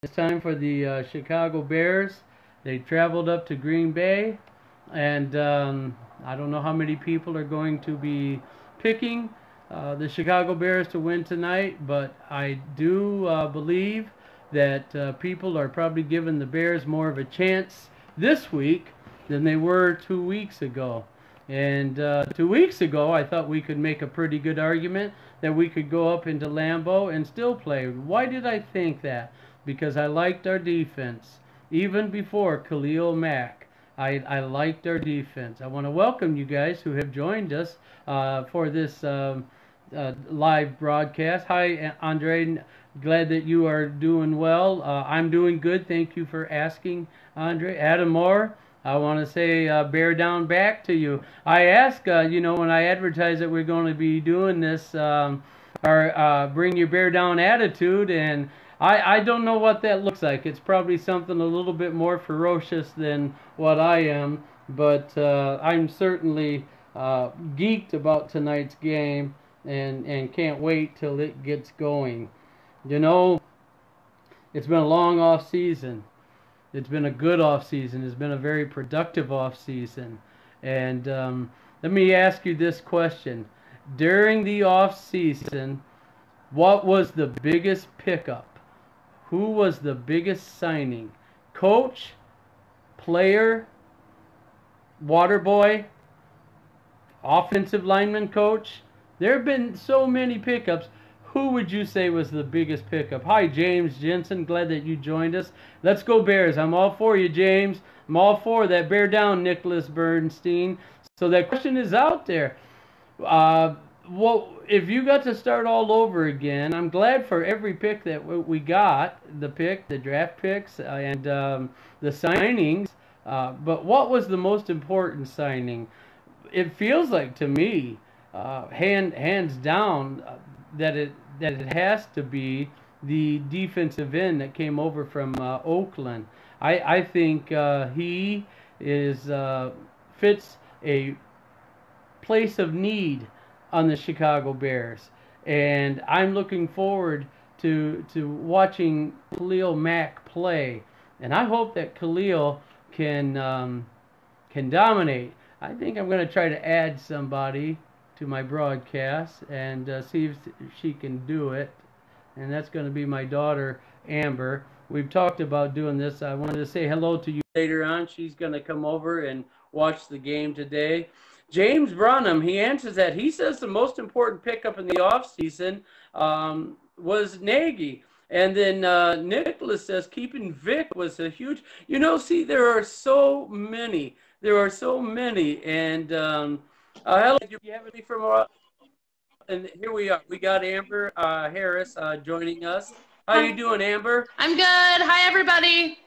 It's time for the Chicago Bears. They traveled up to Green Bay, and I don't know how many people are going to be picking the Chicago Bears to win tonight, but I do believe that people are probably giving the Bears more of a chance this week than they were 2 weeks ago. And 2 weeks ago, I thought we could make a pretty good argument that we could go up into Lambeau and still play. Why did I think that? Because I liked our defense. Even before Khalil Mack, I liked our defense. I want to welcome you guys who have joined us for this live broadcast. Hi, Andre. Glad that you are doing well. I'm doing good. Thank you for asking, Andre. Adam Moore, I want to say bear down back to you. I asked, when I advertised that we're going to be doing this, our bring your bear down attitude, and I don't know what that looks like. It's probably something a little bit more ferocious than what I am, but I'm certainly geeked about tonight's game and can't wait till it gets going. You know, it's been a long off season. It's been a good off season. It's been a very productive off season. And let me ask you this question. During the off season, what was the biggest pickup? Who was the biggest signing? Coach, player, water boy, offensive lineman coach? There have been so many pickups. Who would you say was the biggest pickup? Hi, James Jensen. Glad that you joined us. Let's go Bears. I'm all for you, James. I'm all for that. Bear down, Nicholas Bernstein. So that question is out there. Well, if you got to start all over again, I'm glad for every pick that we got, the draft picks, and the signings. But what was the most important signing? It feels like to me, hands down, that it has to be the defensive end that came over from Oakland. I think he is fits a place of need on the Chicago Bears, and I'm looking forward to watching Khalil Mack play, and I hope that Khalil can dominate. I think I'm going to try to add somebody to my broadcast and see if she can do it, and that's going to be my daughter Amber. We've talked about doing this. I wanted to say hello to you later on. She's going to come over and watch the game today. James Brunham, he answers that. He says the most important pickup in the offseason was Nagy. And then Nicholas says keeping Vic was a huge. See, there are so many. There are so many. And hello, do you have any from? And here we are. We got Amber Harris joining us. How you doing, Amber? I'm good. Hi, everybody.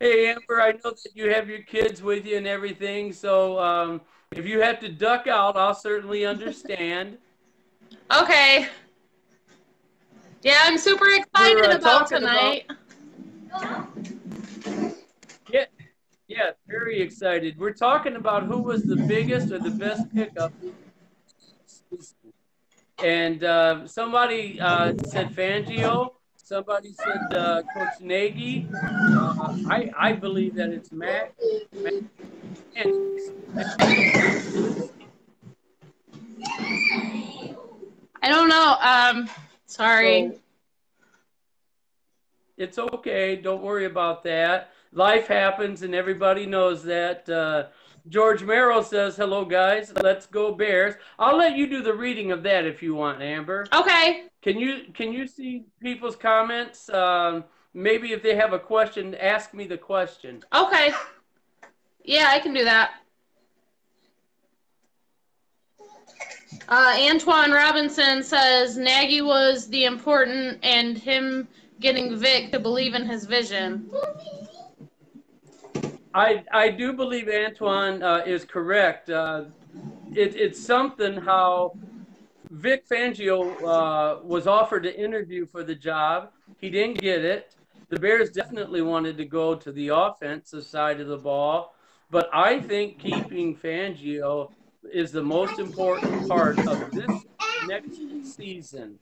Hey, Amber, I know that you have your kids with you and everything, so if you have to duck out, I'll certainly understand. Okay. Yeah, I'm super excited about tonight. Yeah, very excited. We're talking about who was the biggest or the best pickup. And somebody said Fangio. Somebody said Coach Nagy. I believe that it's Matt. I don't know. Sorry. So, it's okay. Don't worry about that. Life happens, and everybody knows that. George Merrill says, hello, guys. Let's go Bears. I'll let you do the reading of that if you want, Amber. Okay. Can you see people's comments? Maybe if they have a question, ask me the question. Okay. Yeah, I can do that. Antoine Robinson says Nagy was the important and him getting Vic to believe in his vision. I do believe Antoine is correct. It's something how Vic Fangio was offered to interview for the job. He didn't get it. The Bears definitely wanted to go to the offensive side of the ball. But I think keeping Fangio is the most important part of this next season.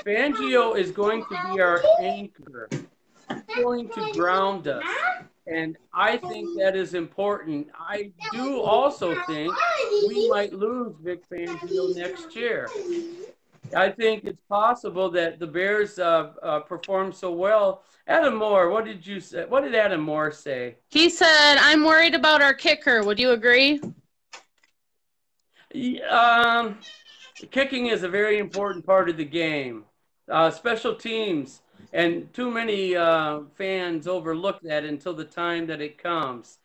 Fangio is going to be our anchor. He's going to ground us. And I think that is important. I do also think we might lose Vic Fangio next year. I think it's possible that the Bears perform so well. Adam Moore, what did you say? What did Adam Moore say? He said, "I'm worried about our kicker." Would you agree? Kicking is a very important part of the game. Special teams, and too many fans overlook that until the time that it comes.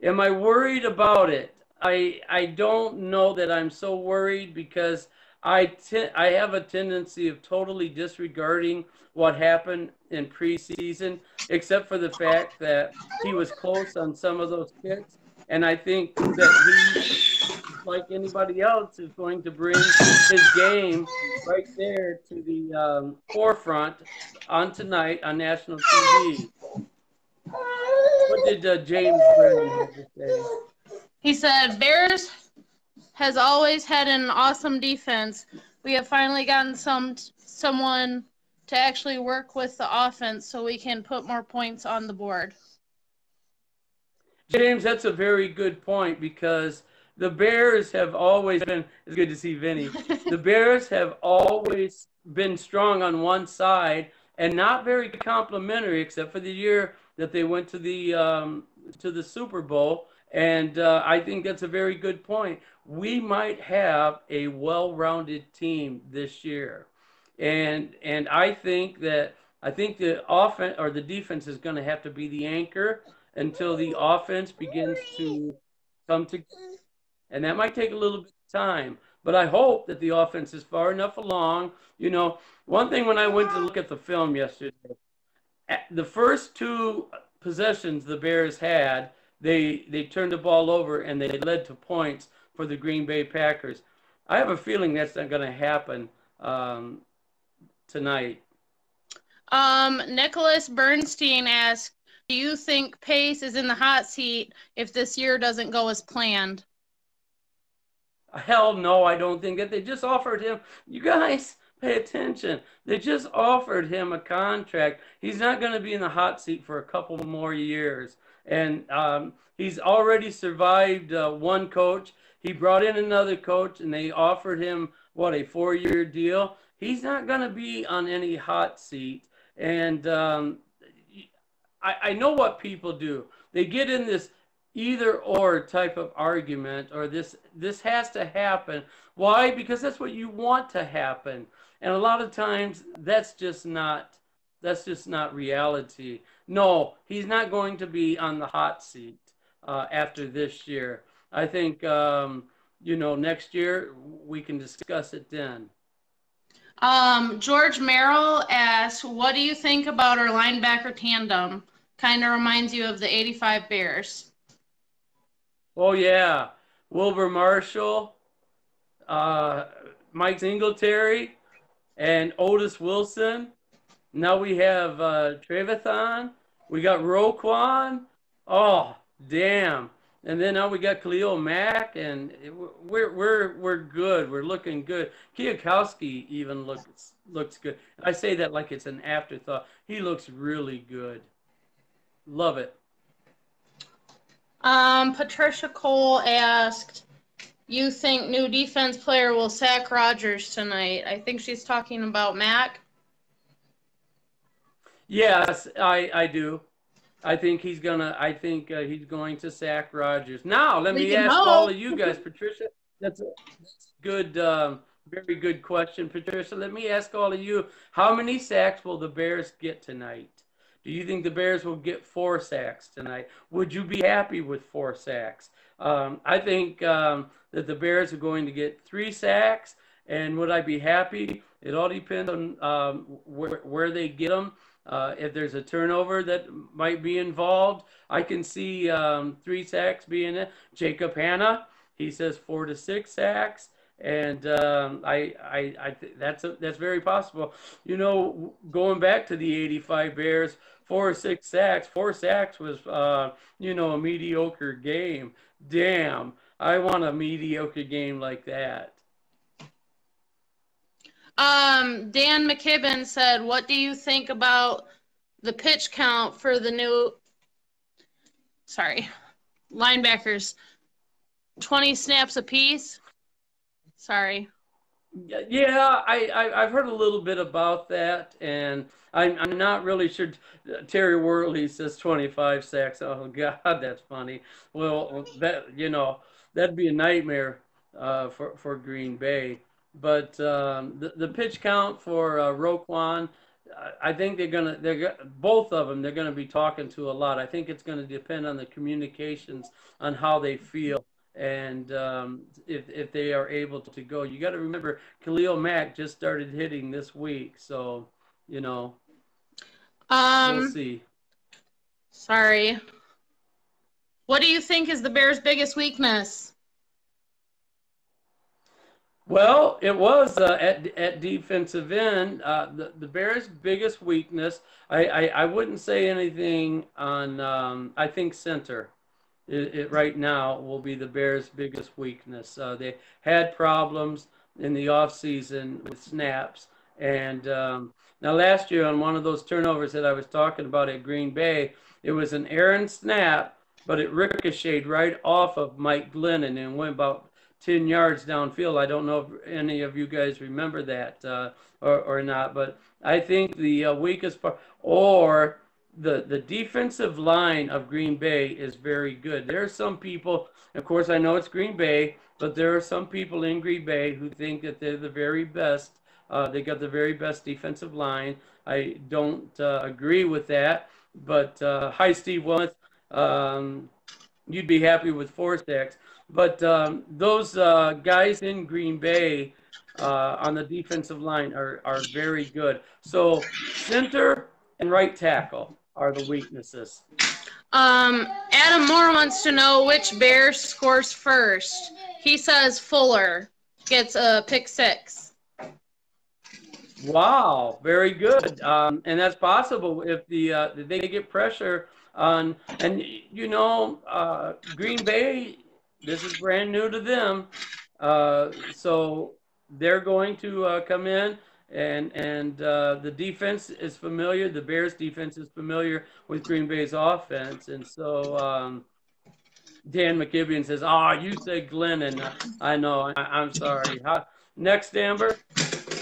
Am I worried about it? I don't know that I'm so worried because I have a tendency of totally disregarding what happened in preseason, except for the fact that he was close on some of those kicks. And I think that he, like anybody else, is going to bring his game right there to the forefront on tonight on national TV. What did James Brennan have to say? He said, "Bears has always had an awesome defense. We have finally gotten someone to actually work with the offense so we can put more points on the board." James, that's a very good point because the Bears have always been, it's good to see Vinny. The Bears have always been strong on one side and not very complimentary, except for the year that they went to the Super Bowl. And I think that's a very good point. We might have a well-rounded team this year. And I think the offense or the defense is going to have to be the anchor until the offense begins to come together. And that might take a little bit of time. But I hope that the offense is far enough along. You know, one thing when I went to look at the film yesterday, the first two possessions the Bears had, they turned the ball over and they led to points for the Green Bay Packers. I have a feeling that's not going to happen tonight. Nicholas Bernstein asked, "Do you think Pace is in the hot seat if this year doesn't go as planned?" Hell no, I don't think that. They just offered him, you guys, pay attention. They just offered him a contract. He's not going to be in the hot seat for a couple more years. And he's already survived one coach. He brought in another coach, and they offered him, what, a 4-year deal? He's not going to be on any hot seat. And I know what people do. They get in this either or type of argument, or this has to happen. Why? Because that's what you want to happen. And a lot of times that's just not reality. No, he's not going to be on the hot seat after this year. I think next year we can discuss it then. George Merrill asks, "What do you think about our linebacker tandem? Kind of reminds you of the '85 Bears." Oh yeah, Wilber Marshall, Mike Singletary, and Otis Wilson. Now we have Trevathan. We got Roquan. Oh damn! And then now we got Khalil Mack, and we're good. We're looking good. Kwiatkowski even looks good. I say that like it's an afterthought. He looks really good. Love it. Patricia Cole asked, "You think new defense player will sack Rodgers tonight?" I think she's talking about Mack. Yes, I do. I think he's going to sack Rodgers. Now, let me ask all of you guys, Patricia. That's a good, very good question, Patricia. Let me ask all of you, how many sacks will the Bears get tonight? Do you think the Bears will get 4 sacks tonight? Would you be happy with 4 sacks? I think that the Bears are going to get 3 sacks. And would I be happy? It all depends on where they get them. If there's a turnover that might be involved, I can see 3 sacks being it. Jacob Hanna, he says 4 to 6 sacks. And that's very possible. You know, going back to the '85 Bears, 4 or 6 sacks. 4 sacks was, a mediocre game. Damn, I want a mediocre game like that. Dan McKibben said, what do you think about the pitch count for the new, linebackers? 20 snaps apiece? Sorry. Yeah, I've heard a little bit about that, and I'm not really sure. Terry Worley says 25 sacks. Oh God, that's funny. Well, that'd be a nightmare for Green Bay. But the pitch count for Roquan, I think both of them. They're gonna be talking to a lot. I think it's gonna depend on the communications on how they feel and if they are able to go. You got to remember, Khalil Mack just started hitting this week, so we'll see. Sorry. What do you think is the Bears' biggest weakness? Well, it was at defensive end. The Bears' biggest weakness, I wouldn't say anything on, I think center. It right now will be the Bears' biggest weakness. They had problems in the offseason with snaps. And now last year on one of those turnovers that I was talking about at Green Bay, it was an errant snap, but it ricocheted right off of Mike Glennon and went about 10 yards downfield. I don't know if any of you guys remember that or not, but I think the weakest part, or the defensive line of Green Bay is very good. There are some people, of course, I know it's Green Bay, but there are some people in Green Bay who think that they're the very best. They got the very best defensive line. I don't agree with that, but hi, Steve Willis. You'd be happy with 4 sacks. But those guys in Green Bay on the defensive line are very good. So center and right tackle are the weaknesses. Adam Moore wants to know which Bear scores first. He says Fuller gets a pick 6. Wow, very good. And that's possible if they get pressure on, and Green Bay, this is brand new to them, so they're going to come in. And the defense is familiar. The Bears' defense is familiar with Green Bay's offense, and so Dan McKibben says, you said Glenn, and I know. I'm sorry. Next, Amber.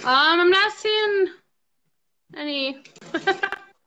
I'm not seeing any.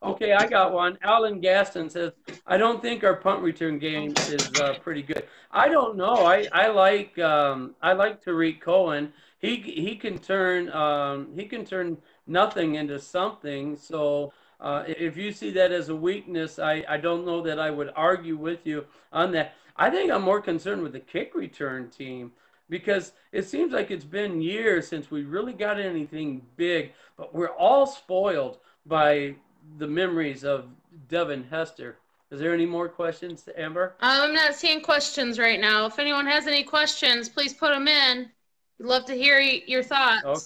Okay, I got one. Alan Gaston says, I don't think our punt return game is pretty good. I don't know. I like Tariq Cohen. He can turn nothing into something. So if you see that as a weakness, I don't know that I would argue with you on that. I think I'm more concerned with the kick return team, because it seems like it's been years since we really got anything big, but we're all spoiled by the memories of Devin Hester. Is there any more questions, Amber? I'm not seeing questions right now. If anyone has any questions, please put them in. We'd love to hear your thoughts. Okay.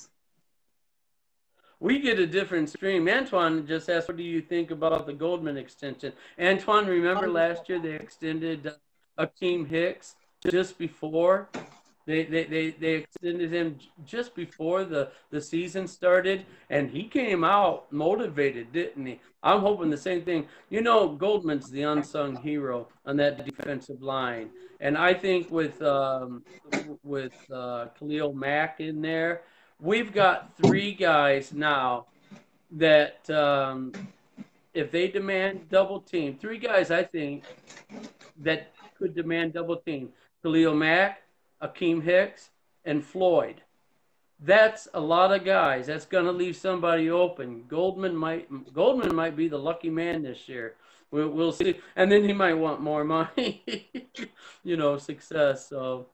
We get a different stream. Antoine just asked, what do you think about the Goldman extension? Antoine, remember last year they extended Akeem Hicks just before? They extended him just before the season started, and he came out motivated, didn't he? I'm hoping the same thing. Goldman's the unsung hero on that defensive line, and I think with Khalil Mack in there, we've got 3 guys now that if they demand double team, 3 guys I think that could demand double team: Khalil Mack, Akeem Hicks, and Floyd. That's a lot of guys. That's going to leave somebody open. Goldman might be the lucky man this year. We'll see. And then he might want more money, success. So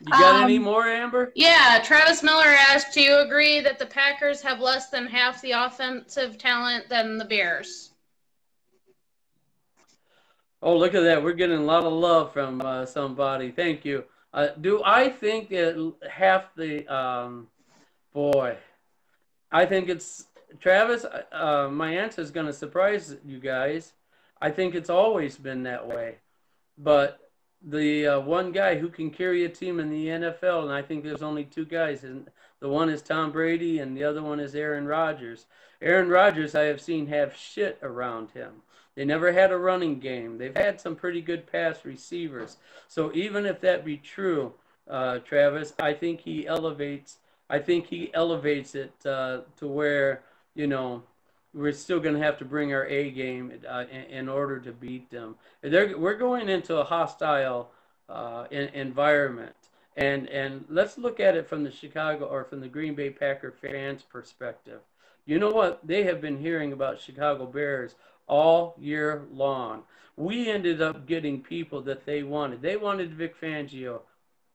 you got any more, Amber? Yeah, Travis Miller asked, do you agree that the Packers have less than half the offensive talent than the Bears? Oh, look at that. We're getting a lot of love from somebody. Thank you. Do I think that half the boy? I think it's Travis. My answer is going to surprise you guys. I think it's always been that way, but the one guy who can carry a team in the NFL, and I think there's only two guys, and the one is Tom Brady, and the other one is Aaron Rodgers. Aaron Rodgers, I have seen have shit around him. They never had a running game. They've had some pretty good pass receivers. So even if that be true, Travis, I think he elevates. I think he elevates it to where you know we're still going to have to bring our A game in order to beat them. We're going into a hostile environment, and let's look at it from the Chicago or from the Green Bay Packer fans' perspective. You know what? They have been hearing about Chicago Bears all year long. We ended up getting people that they wanted. They wanted Vic Fangio.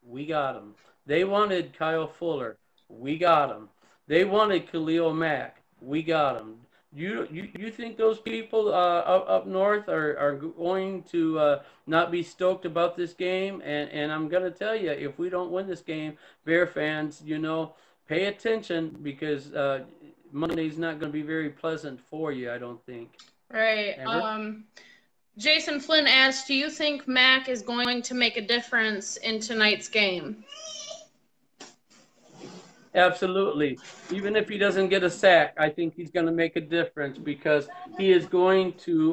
We got him. They wanted Kyle Fuller. We got him. They wanted Khalil Mack. We got him. You think those people up north are going to not be stoked about this game? And I'm going to tell you, if we don't win this game, Bear fans, pay attention because Monday's not going to be very pleasant for you, I don't think. Right. Amber? Jason Flynn asked, do you think Mack is going to make a difference in tonight's game? Absolutely. Even if he doesn't get a sack, I think he's going to make a difference because he is going to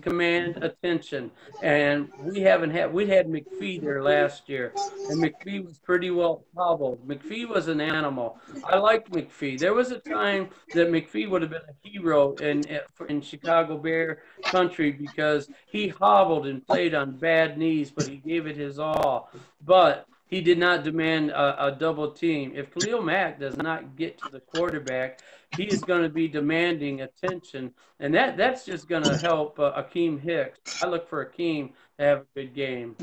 command attention. And we had McPhee there last year, and McPhee was pretty well hobbled. McPhee was an animal. I liked McPhee. There was a time that McPhee would have been a hero in Chicago Bear country because he hobbled and played on bad knees, but he gave it his all. But he did not demand a double team. If Khalil Mack does not get to the quarterback, he is going to be demanding attention, and that's just going to help Akeem Hicks. I look for Akeem to have a good game.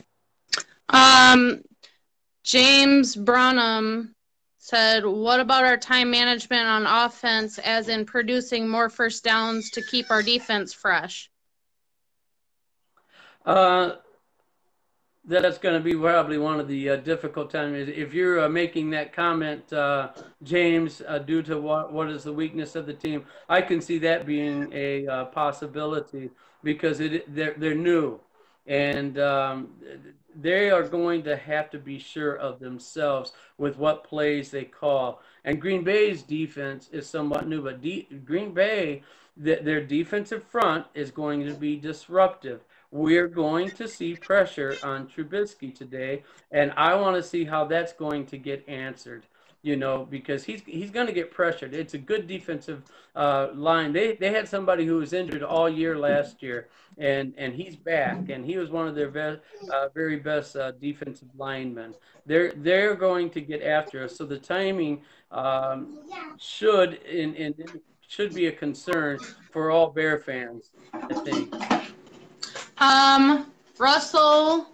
James Branham said, what about our time management on offense, as in producing more first downs to keep our defense fresh? That's going to be probably one of the difficult times. If you're making that comment, James, due to what is the weakness of the team, I can see that being a possibility because they're new, and they are going to have to be sure of themselves with what plays they call. And Green Bay's defense is somewhat new, but Green Bay, their defensive front is going to be disruptive. We're going to see pressure on Trubisky today, and I want to see how that's going to get answered. Because he's going to get pressured. It's a good defensive line. They had somebody who was injured all year last year, and he's back, and he was one of their very best defensive linemen. They're going to get after us. So the timing should be a concern for all Bear fans, I think. Russell,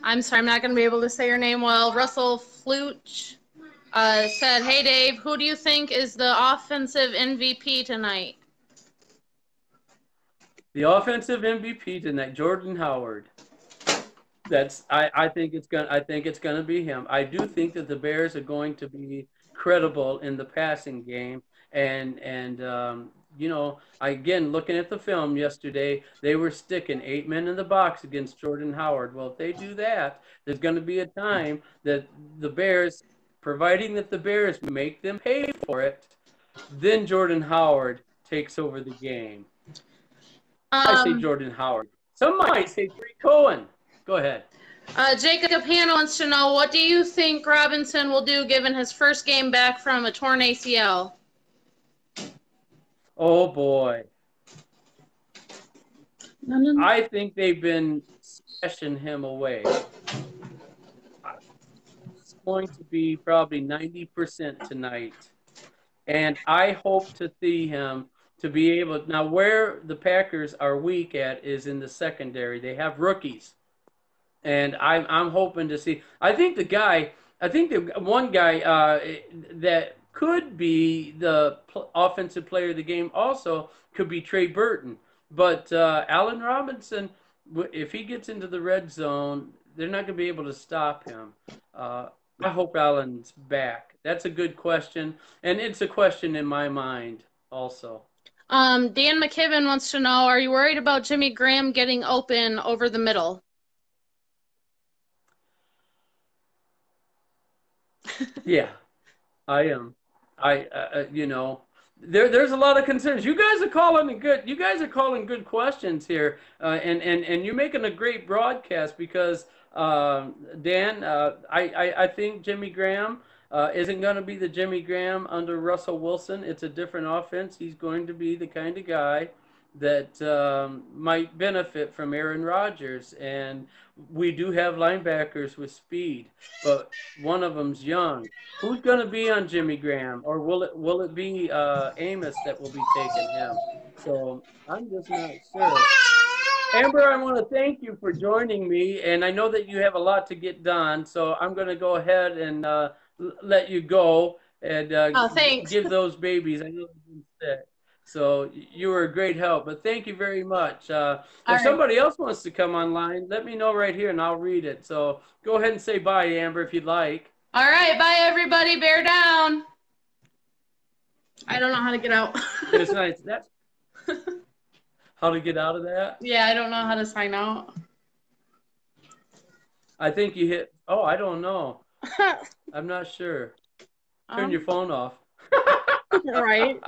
I'm sorry, I'm not going to be able to say your name well. Russell Fluch said, hey, Dave, who do you think is the offensive MVP tonight? The offensive MVP tonight, Jordan Howard. I think it's gonna be him. I do think that the Bears are going to be credible in the passing game, and again, looking at the film yesterday, they were sticking 8 men in the box against Jordan Howard. Well, if they do that, there's going to be a time that the Bears, providing that the Bears make them pay for it, then Jordan Howard takes over the game. I say Jordan Howard. Some might say Tariq Cohen. Go ahead. Jacob Hanna wants to know, what do you think Robinson will do given his first game back from a torn ACL? Oh, boy. I think they've been stashing him away. It's going to be probably 90% tonight. And I hope to see him to be able – now, where the Packers are weak at is in the secondary. They have rookies. And I'm hoping to see – I think the one guy that – could be the offensive player of the game also could be Trey Burton. But Allen Robinson, if he gets into the red zone, they're not going to be able to stop him. I hope Allen's back. That's a good question, and it's a question in my mind also. Dan McKibben wants to know, are you worried about Jimmy Graham getting open over the middle? Yeah, I am. There's a lot of concerns. You guys are calling good. You guys are calling good questions here, and you're making a great broadcast because Dan, I think Jimmy Graham isn't going to be the Jimmy Graham under Russell Wilson. It's a different offense. He's going to be the kind of guy that might benefit from Aaron Rodgers, and we do have linebackers with speed, but one of them's young. Who's going to be on Jimmy Graham, or will it be Amos that will be taking him? So I'm just not sure. Amber, I want to thank you for joining me, and I know that you have a lot to get done, so I'm going to go ahead and let you go and Oh, thanks. give those babies. I know they've been sick, so you were a great help. But thank you very much. If All right. somebody else wants to come online, let me know right here, and I'll read it. So go ahead and say bye, Amber, if you'd like. All right. Bye, everybody. Bear down. I don't know how to get out. It's nice. That's how to get out of that. Yeah, I don't know how to sign out. I think you hit. Oh, I don't know. I'm not sure. Turn your phone off. Right.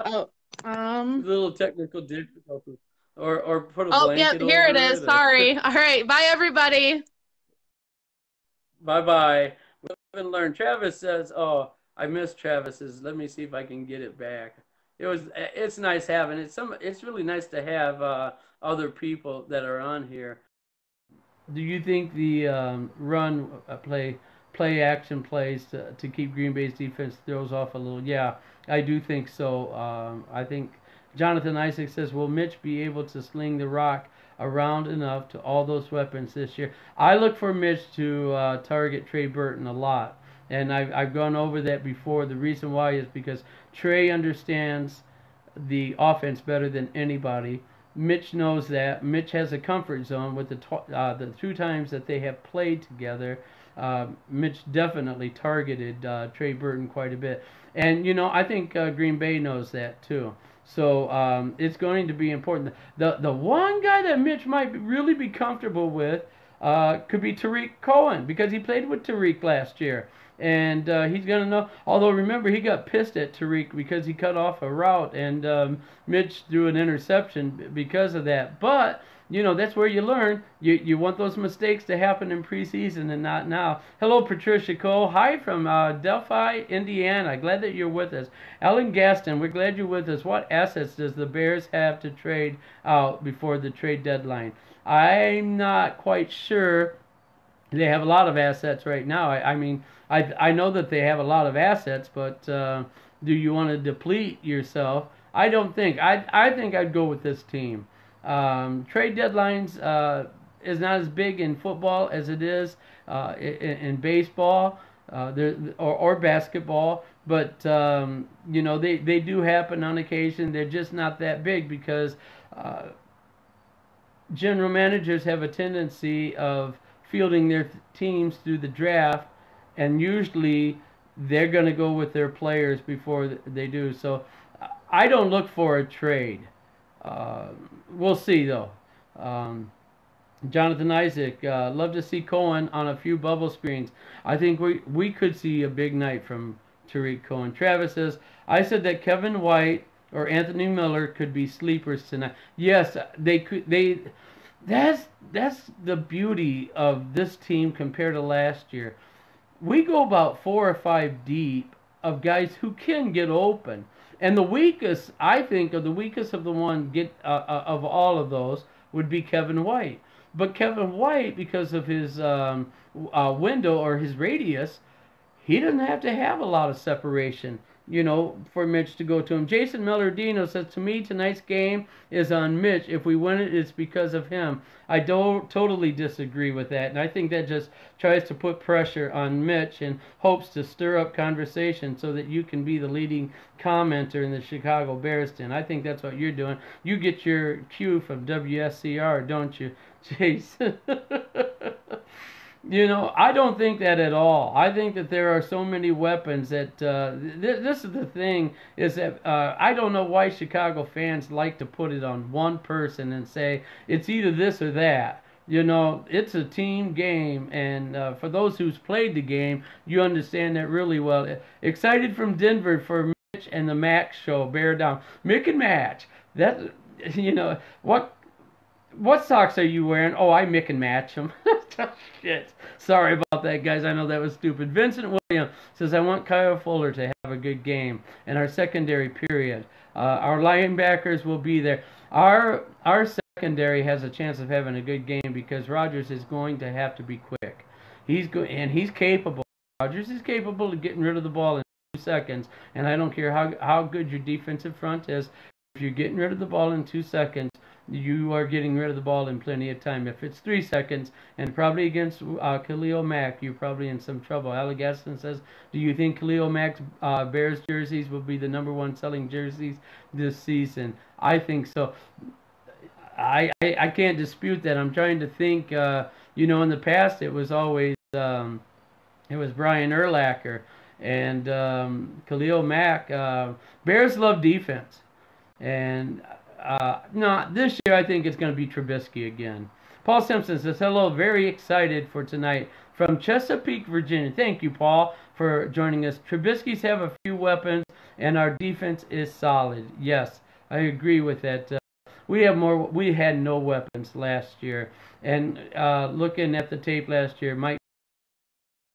Oh. A little technical difficulty. Or put a Oh, blanket yeah, here over it is. or- Sorry. All right. Bye, everybody. Bye-bye. We live and learn. Travis says, "Oh, I miss Travis's. Let me see if I can get it back." It's nice having it. It's really nice to have other people that are on here. Do you think the run play action plays to keep Green Bay's defense throws off a little? Yeah, I do think so. I think Jonathan Isaac says, "Will Mitch be able to sling the rock around enough to all those weapons this year?" I look for Mitch to target Trey Burton a lot, and I've gone over that before. The reason why is because Trey understands the offense better than anybody. Mitch knows that. Mitch has a comfort zone with the two times that they have played together. Mitch definitely targeted Trey Burton quite a bit, and I think Green Bay knows that too. So it's going to be important. The one guy that Mitch might really be comfortable with could be Tariq Cohen because he played with Tariq last year. And he's going to know. Although, remember, he got pissed at Tariq because he cut off a route, and Mitch threw an interception because of that. But, that's where you learn. You want those mistakes to happen in preseason and not now. Hello, Patricia Cole. Hi from Delphi, Indiana. Glad that you're with us. Ellen Gaston, we're glad you're with us. What assets does the Bears have to trade out before the trade deadline? I'm not quite sure. They have a lot of assets right now. I mean, I know that they have a lot of assets, but do you want to deplete yourself? I don't think. I think I'd go with this team. Trade deadlines is not as big in football as it is in baseball or basketball, but they do happen on occasion. They're just not that big because general managers have a tendency of fielding their teams through the draft, and usually they're going to go with their players before they do. So I don't look for a trade. We'll see, though. Jonathan Isaac, love to see Cohen on a few bubble screens. I think we could see a big night from Tariq Cohen. Travis says, I said that Kevin White or Anthony Miller could be sleepers tonight. Yes, they could. That's the beauty of this team compared to last year. We go about 4 or 5 deep of guys who can get open. And the weakest, I think, of the weakest of the one of all of those would be Kevin White. But Kevin White, because of his window or his radius, he doesn't have to have a lot of separation, for Mitch to go to him. Jason Mellardino says, to me, tonight's game is on Mitch. If we win it, it's because of him. I don't totally disagree with that. And I think that just tries to put pressure on Mitch and hopes to stir up conversation so that you can be the leading commenter in the Chicago Bears den. I think that's what you're doing. You get your cue from WSCR, don't you, Jason? You know, I don't think that at all. I think that there are so many weapons that this is the thing is that I don't know why Chicago fans like to put it on one person and say it's either this or that. You know, it's a team game, and for those who's played the game, you understand that really well. Excited from Denver for Mitch and the Max show. Bear down, Mick and Match. That you know what socks are you wearing? Oh, I mix and match them. Shit. Sorry about that, guys. I know that was stupid. Vincent Williams says, I want Kyle Fuller to have a good game in our secondary period. Our linebackers will be there. Our secondary has a chance of having a good game because Rodgers is going to have to be quick. He's capable. Rodgers is capable of getting rid of the ball in 2 seconds. And I don't care how good your defensive front is. If you're getting rid of the ball in 2 seconds, you are getting rid of the ball in plenty of time. If it's 3 seconds, and probably against Khalil Mack, you're probably in some trouble. Alec Gaston says, do you think Khalil Mack's Bears jerseys will be the #1 selling jerseys this season? I think so. I can't dispute that. I'm trying to think, you know, in the past it was always, it was Brian Urlacher and Khalil Mack. Bears love defense. And no, this year I think it's going to be Trubisky again. Paul Simpson says, hello, very excited for tonight from Chesapeake, Virginia. Thank you, Paul, for joining us. Trubisky's have a few weapons, and our defense is solid. Yes, I agree with that. We had no weapons last year. And looking at the tape last year, Mike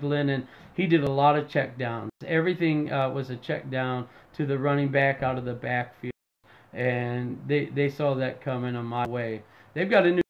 Glennon, he did a lot of check downs. Everything was a check down to the running back out of the backfield. And they saw that coming a mile way. They've got a new